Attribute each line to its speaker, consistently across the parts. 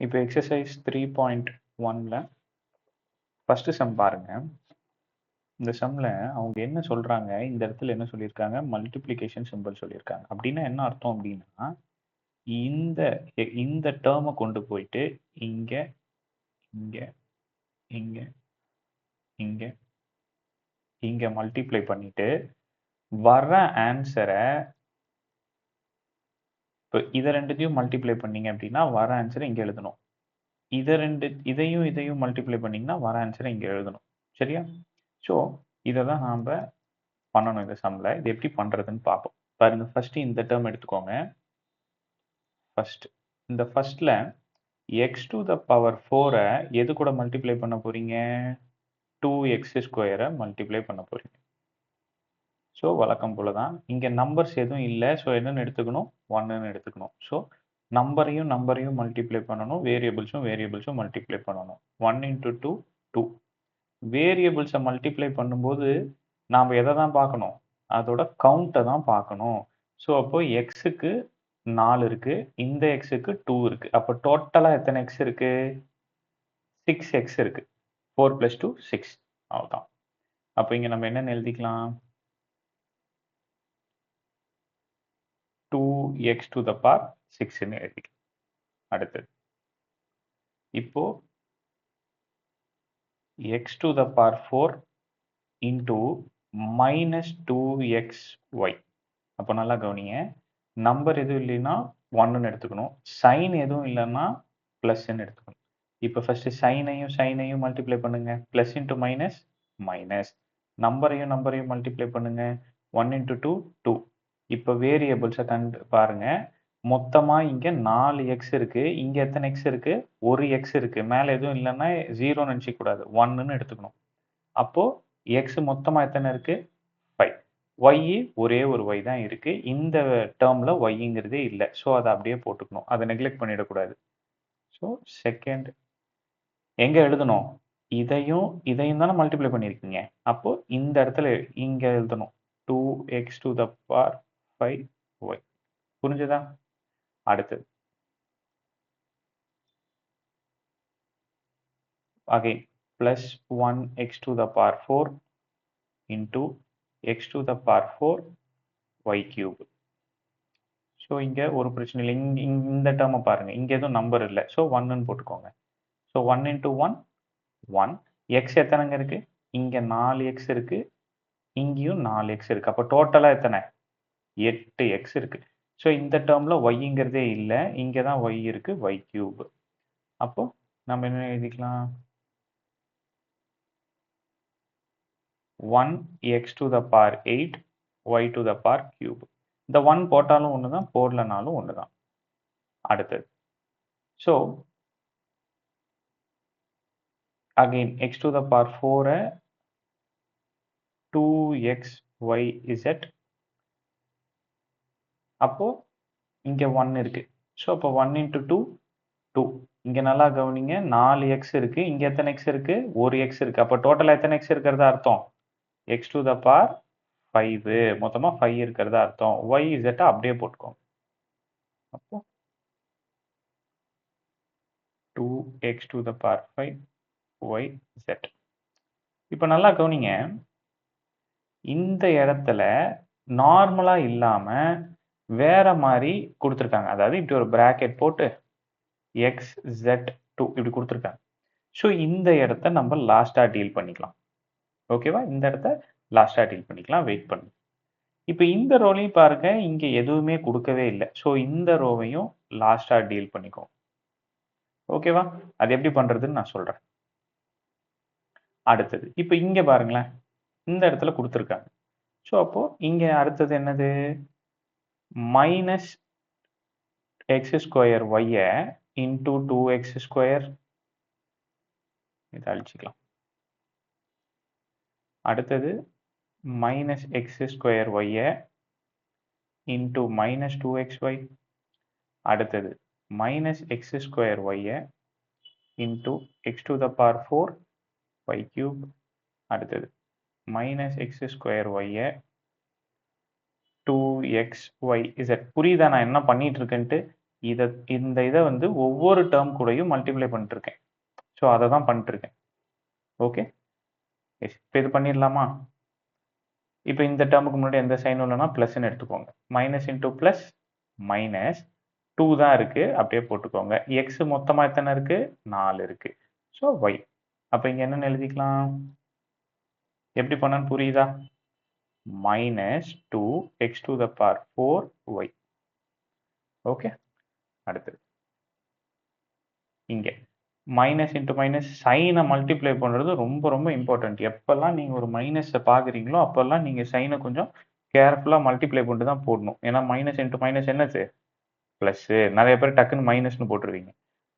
Speaker 1: இப்போ exercise 3.1ல first sum பாருங்க. இந்த சம்ல அவங்க என்ன சொல்றாங்க, இந்த இடத்துல என்ன சொல்லியிருக்காங்க, மல்டிப்ளிகேஷன் சிம்பல் சொல்லியிருக்காங்க. அப்படின்னா என்ன அர்த்தம் அப்படின்னா, இந்த இந்த டேர்மை கொண்டு போயிட்டு இங்க இங்க இங்க இங்க இங்க மல்டிப்ளை பண்ணிட்டு வர ஆன்சரை இப்போ இதை ரெண்டுத்தையும் மல்டிப்ளை பண்ணீங்க அப்படின்னா வர ஆன்சரை இங்க எழுதணும். இதையும் மல்டிப்ளை பண்ணீங்கன்னா வர ஆன்சரை இங்க எழுதணும். சரியா? ஸோ இதை தான் நாம் பண்ணணும் இந்த சம்ல. இது எப்படி பண்றதுன்னு பார்ப்போம். பாருங்க, ஃபர்ஸ்ட் இந்த டேர்ம் எடுத்துக்கோங்க. ஃபர்ஸ்ட் இந்த ஃபர்ஸ்ட்ல எக்ஸ் டு த பவர் 4 எது கூட மல்டிப்ளை பண்ண போறீங்க? 2x² மல்டிப்ளை பண்ண போறீங்க. ஸோ வழக்கம் போல தான் இங்க நம்பர்ஸ் எதுவும் இல்லை. ஸோ என்னன்னு எடுத்துக்கணும்? 1ன்னு எடுத்துக்கணும். ஸோ நம்பரையும் மல்டிப்ளை பண்ணணும், வேரியபிள்ஸும் மல்டிப்ளை பண்ணணும். 1 × 2 2. வேரியபிள்ஸை மல்டிப்ளை பண்ணும்போது நாம் எதை தான் பார்க்கணும்? அதோட கவுண்ட்டை தான் பார்க்கணும். ஸோ அப்போ எக்ஸுக்கு 4 இருக்கு, இந்த எக்ஸுக்கு 2 இருக்கு. அப்போ டோட்டலாக எத்தனை எக்ஸ் இருக்கு? 6x இருக்கு. 4 + 2 6. அவ்வளோதான். அப்போ இங்கே நம்ம என்னென்னு எழுதிக்கலாம்? 2x⁴ ன்னு எழுதிக்கலாம். அடுத்தது இப்போ x⁴ இன்டூ -2xy. அப்போ நல்லா கவனிங்க. நம்பர் எதுவும் இல்லைன்னா 1ன்னு எடுத்துக்கணும். சைன் எதுவும் இல்லைன்னா ப்ளஸ்ன்னு எடுத்துக்கணும். இப்போ ஃபர்ஸ்ட் சைனையும் மல்டிப்ளை பண்ணுங்க. Plus into minus minus. நம்பரையும் மல்டிப்ளை பண்ணுங்க. 1 × 2 2. இப்போ வேரியபிள்ஸை பாருங்க. மொத்தமா இங்க 4x இருக்கு. இங்க எத்தனை x இருக்கு? ஒரு x இருக்கு. மேல எதுவும் இல்லைன்னா 0ன்னு நினைச்சிக்க கூடாது, 1ன்னு எடுத்துக்கணும். அப்போ x மொத்தமா எத்தனை இருக்கு? 5. y ஒரே ஒரு y தான் இருக்கு. இந்த டேர்ம்ல yங்கிறதே இல்லை. ஸோ அதை அப்படியே போட்டுக்கணும். அதை நெக்லெக்ட் பண்ணிடக்கூடாது. ஸோ செகண்ட் எங்க எழுதணும்? இதையும் தானே மல்டிப்ளை பண்ணியிருக்கீங்க. அப்போ இந்த இடத்துல இங்க எழுதணும். 2x⁵y. புரிஞ்சுதா? அடுத்தது again +1x⁴ into x⁴y³. So இங்க ஒரு பிரச்சனை இல்லை. இந்த டேர்மை பாருங்க. இங்க எதுவும் நம்பர் இல்லை. ஸோ 1ன்னு போட்டுக்கோங்க. ஸோ 1 × 1 1. எக்ஸ் எத்தனைங்க இருக்கு? இங்க 4x இருக்கு, இங்கேயும் 4x இருக்கு. அப்போ டோட்டலா எத்தனை? 8x இருக்கு. ஸோ இந்த டேர்ம்ல yங்கிறதே இல்லை. இங்க தான் y இருக்கு, y³. அப்போ நம்ம என்ன எழுதிக்கலாம்? 1x⁴ 8y⁴. இந்த 1 போட்டாலும் ஒன்று தான், போடலனாலும் ஒன்று தான். அடுத்தது ஸோ அகைன் x⁴ 2xyz. அப்போ இங்க 1 இருக்கு. ஸோ அப்போ 1 × 2 2. இங்க நல்லா கவனிங்க. 4x இருக்கு. இங்க எத்தனை x இருக்கு? ஒரு x இருக்கு. அப்போ டோட்டலா எத்தனை x இருக்கிறதா அர்த்தம்? x⁴ 5. மொத்தமா 5 இருக்கிறதா அர்த்தம். yz அப்படியே போட்டுக்கோங்க. அப்போ 2x⁵ 5yz. இப்போ நல்லா கவனிங்க. இந்த இடத்துல நார்மலா இல்லாம வேற மாதிரி கொடுத்துருக்காங்க. அதாவது இப்படி ஒரு பிராக்கெட் போட்டு xz2 இப்படி கொடுத்துருக்காங்க. ஸோ இந்த இடத்த நம்ம லாஸ்டா டீல் பண்ணிக்கலாம். ஓகேவா? இந்த இடத்த லாஸ்டா டீல் பண்ணிக்கலாம். வெயிட் பண்ணு. இப்போ இந்த ரோலையும் பாருங்க, இங்க எதுவுமே கொடுக்கவே இல்லை. ஸோ இந்த ரோவையும் லாஸ்டா டீல் பண்ணிக்கோ. ஓகேவா? அது எப்படி பண்றதுன்னு நான் சொல்றேன். அடுத்தது இப்போ இங்க பாருங்களேன். இந்த இடத்துல கொடுத்துருக்காங்க. ஸோ அப்போ இங்க அடுத்தது என்னது? -x²y into 2x². இதை அழிச்சிக்கலாம். அடுத்தது -x²y இன்டூ -2xy. அடுத்தது -x²y இன்டூ x⁴y³. அடுத்தது -x²y 2xyz. புரியுதா நான் என்ன பண்ணிட்டு இருக்கேன்ட்டு? இந்த இதை வந்து ஒவ்வொரு டேர்ம் கூடயும் மல்டிப்ளை பண்ணிட்டு இருக்கேன். ஸோ அதை தான் பண்ணிட்டு இருக்கேன். Okay, yes. இப்போ இது பண்ணிடலாமா? இப்போ இந்த டேர்முக்கு முன்னாடி எந்த சைனும் இல்லைன்னா ப்ளஸ்ன்னு எடுத்துக்கோங்க. மைனஸ் இன்டூ ப்ளஸ் மைனஸ் 2 தான் இருக்கு, அப்படியே போட்டுக்கோங்க. எக்ஸ் மொத்தமாக எத்தனை இருக்கு? 4 இருக்கு. So y. அப்போ இங்கே என்னென்னு எழுதிக்கலாம்? எப்படி பண்ணான்னு புரியுதா? Minus 2 x to the power 4 y. Okay, அடுத்து இங்கே மைனஸ் இன்ட்டு மைனஸ் சைனை மல்டிப்ளை பண்ணுறது ரொம்ப ரொம்ப இம்பார்ட்டன்ட். எப்போல்லாம் நீங்கள் ஒரு மைனஸை பார்க்குறீங்களோ அப்போல்லாம் நீங்கள் சைனை கொஞ்சம் கேர்ஃபுல்லாக மல்டிப்ளை பண்ணிட்டு தான் போடணும். ஏன்னா மைனஸ் இன்ட்டு மைனஸ் என்னது? ப்ளஸ்ஸு. நிறைய பேர் டக்குன்னு மைனஸ்னு போட்டுருவீங்க.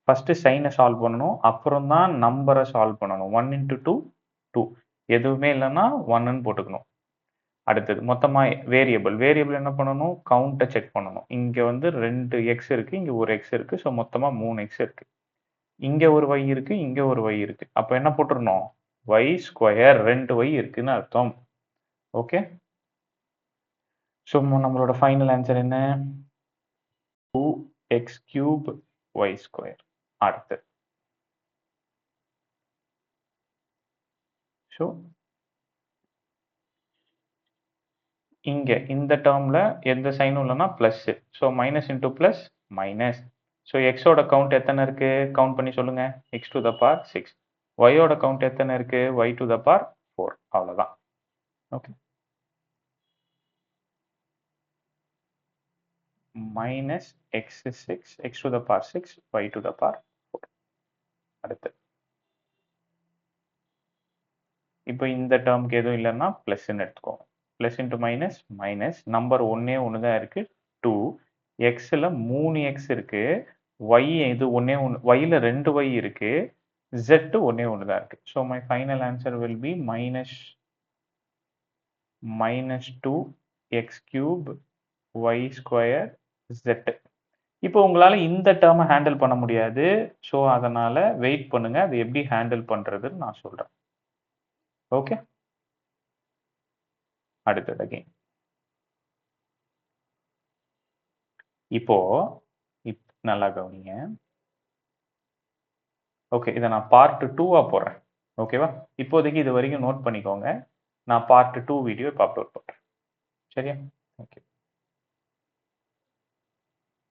Speaker 1: ஃபஸ்ட்டு சைனை சால்வ் பண்ணணும், அப்புறம் தான் நம்பரை சால்வ் பண்ணணும். 1 இன்ட்டு 2 2, எதுவுமே இல்லைன்னா 1ன்னு போட்டுக்கணும். அடுத்தது மொத்தமாக வேரியபிள் என்ன பண்ணணும்? கவுண்ட்டை செக் பண்ணணும். இங்கே வந்து 2 எக்ஸ் இருக்குது, இங்கே ஒரு எக்ஸ் இருக்குது. ஸோ மொத்தமாக 3 எக்ஸ் இருக்குது. இங்கே ஒரு y இருக்கு, இங்கே ஒரு y இருக்கு. அப்போ என்ன போட்டுருணும்? y ஸ்கொயர் 2y இருக்குன்னு அர்த்தம். ஓகே, ஸோ நம்மளோட ஃபைனல் ஆன்சர் என்ன? 2x³ y square. அடுத்து ஸோ இங்கே இந்த டேர்மில் எந்த சைனும் இல்லைன்னா plus. So minus into plus minus. So எக்ஸோட கவுண்ட் எத்தனை இருக்கு? கவுண்ட் பண்ணி சொல்லுங்க. X to the power 6. ஒய்யோட கவுண்ட் எத்தனை இருக்கு? y to the power 4. அவ்வளோதான். Okay, minus X 6 X to the power 6 y to the power 4. அடுத்து இப்போ இந்த டேர்முக்கு எதுவும் இல்லைன்னா ப்ளஸ்ன்னு எடுத்துக்கோங்க. Plus into minus minus. Number ஒன்றே ஒன்று தான் இருக்குது, 2. எக்ஸில் 3 எக்ஸ் இருக்குது. ஒய் இது ஒன்றே ஒன்று, ஒய்யில் 2 ஒய் இருக்குது. ஜெட்டு ஒன்றே ஒன்று தான் இருக்குது. So my final answer will be minus 2x³ y square z. இப்போ உங்களால் இந்த டேர்மை ஹேண்டில் பண்ண முடியாது. ஸோ அதனால் வெயிட் பண்ணுங்க, அது எப்படி ஹேண்டில் பண்ணுறதுன்னு நான் சொல்கிறேன். ஓகே, அடுத்தது அகைன் இப்போ நல்லா கவனிங்க. ஓகே, இதை நான் பார்ட் 2வா போடுறேன். ஓகேவா? இப்போதைக்கு இது வரைக்கும் நோட் பண்ணிக்கோங்க. நான் பார்ட் 2 வீடியோ இப்போ அப்லோட் பண்ணுறேன். சரியா? ஓகே.